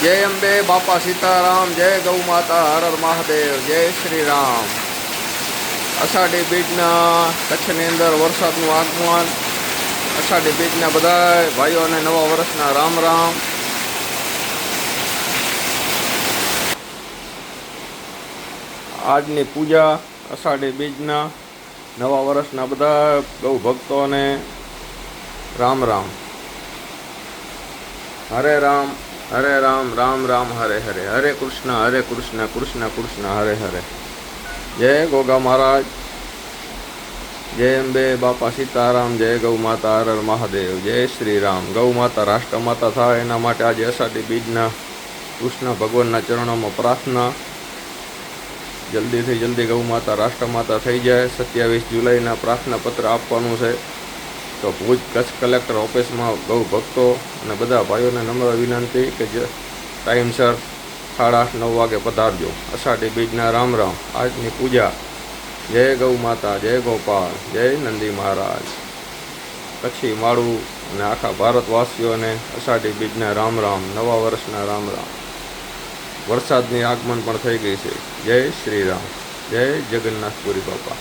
જય અંબે બાપા સીતારામ, જય ગૌ માતા, હર હર મહાદેવ, જય શ્રી રામ। અષાઢી બીજના કચ્છની અંદર વરસાદનું આગમન। અષાઢી બીજના બધા ભાઈઓને નવા વર્ષના રામ રામ। આજની પૂજા અષાઢી બીજના નવા વર્ષના બધા ગૌ ભક્તોને રામ રામ। હરે રામ હરે રામ, રામ રામ હરે હરે, હરે કૃષ્ણ કૃષ્ણ કૃષ્ણ હરે હરે। જય ગોગા મહારાજ, જય અંબે બાપા સીતારામ, જય ગૌ માતા, હર હર મહાદેવ, જય શ્રી રામ। ગૌ માતા રાષ્ટ્રમાતા થાય એના માટે આજે અષાઢી બીજના કૃષ્ણ ભગવાનના ચરણોમાં પ્રાર્થના, જલ્દીથી જલ્દી ગૌ માતા રાષ્ટ્રમાતા થઈ જાય। 27 જુલાઈના પ્રાર્થના પત્ર આપવાનું છે, તો ભુજ કચ્છ કલેક્ટર ઓફિસમાં ગૌ ભક્તો અને બધા ભાઈઓને નમ્ર વિનંતી કે જે ટાઈમસર 8:30-9 વાગે પધારજો। અષાઢી બીજના રામ રામ। આજની પૂજા જય ગૌ માતા, જય ગોપાલ, જય નંદી મહારાજ। કચ્છી માળું અને આખા ભારતવાસીઓને અષાઢી બીજના રામ રામ, નવા વર્ષના રામ રામ। વરસાદની આગમન પણ થઈ ગઈ છે। જય શ્રી રામ, જય જગન્નાથપુરી બાપા।